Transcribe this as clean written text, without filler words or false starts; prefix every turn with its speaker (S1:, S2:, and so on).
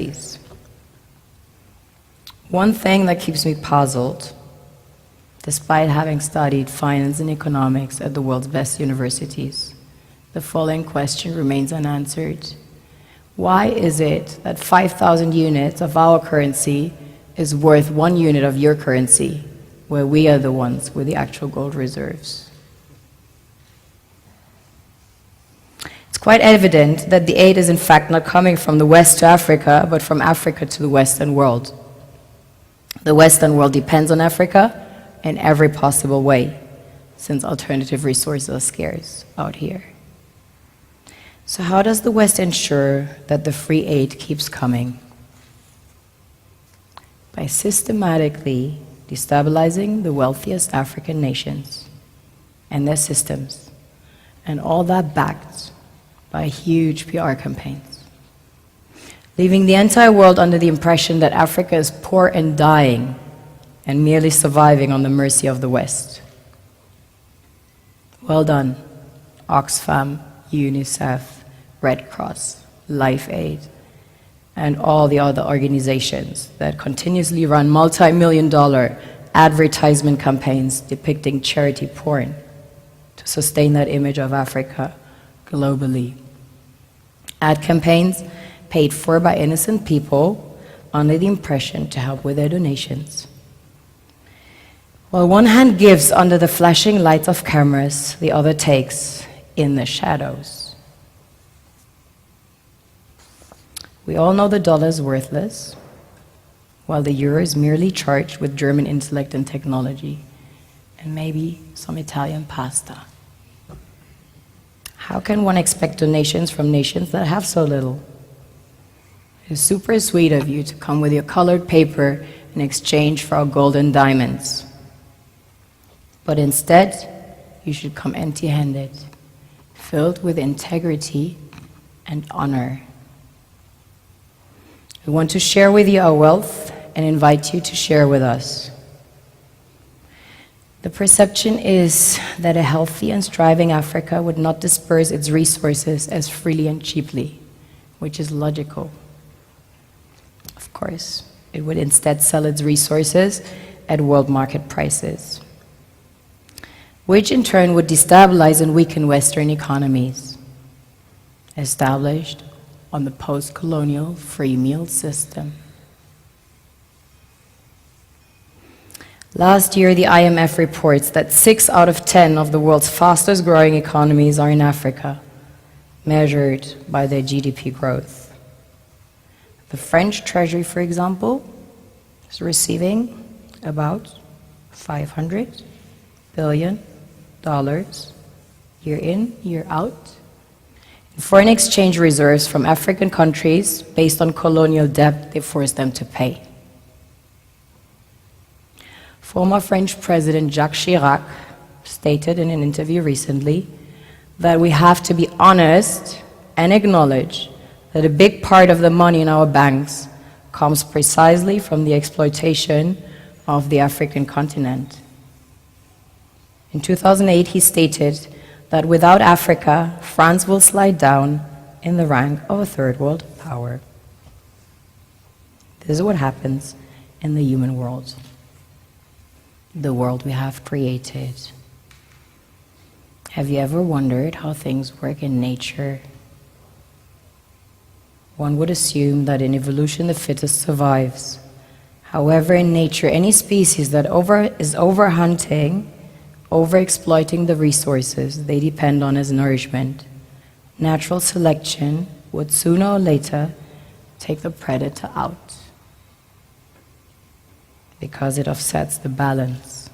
S1: charities. One thing that keeps me puzzled, despite having studied finance and economics at the world's best universities, the following question remains unanswered. Why is it that 5,000 units of our currency is worth 1 unit of your currency, where we are the ones with the actual gold reserves? It's quite evident that the aid is in fact not coming from the West to Africa, but from Africa to the Western world. The Western world depends on Africa in every possible way, since alternative resources are scarce out here. So how does the West ensure that the free aid keeps coming? By systematically destabilizing the wealthiest African nations and their systems, and all that backed by huge PR campaigns, leaving the entire world under the impression that Africa is poor and dying and merely surviving on the mercy of the West. Well done, Oxfam, UNICEF, Red Cross, Life Aid, and all the other organizations that continuously run multi-million-dollar advertisement campaigns depicting charity porn to sustain that image of Africa globally. Ad campaigns paid for by innocent people under the impression to help with their donations. While one hand gives under the flashing lights of cameras, the other takes in the shadows. We all know the dollar is worthless, while the euro is merely charged with German intellect and technology, and maybe some Italian pasta. How can one expect donations from nations that have so little? It is super sweet of you to come with your colored paper in exchange for our gold and diamonds. But instead, you should come empty-handed, filled with integrity and honor. We want to share with you our wealth and invite you to share with us. The perception is that a healthy and striving Africa would not disperse its resources as freely and cheaply, which is logical. Of course, it would instead sell its resources at world market prices, which in turn would destabilize and weaken Western economies, established on the post-colonial free meal system. Last year, the IMF reports that 6 out of 10 of the world's fastest growing economies are in Africa, measured by their GDP growth. The French Treasury, for example, is receiving about $500 billion year in, year out, in foreign exchange reserves from African countries based on colonial debt they forced them to pay. Former French President Jacques Chirac stated in an interview recently that we have to be honest and acknowledge that a big part of the money in our banks comes precisely from the exploitation of the African continent. In 2008, he stated that without Africa, France will slide down in the rank of a third world power. This is what happens in the human world, the world we have created. Have you ever wondered how things work in nature? One would assume that in evolution the fittest survives. However, in nature, any species that is overhunting, overexploiting the resources they depend on as nourishment, natural selection would sooner or later take the predator out, because it offsets the balance.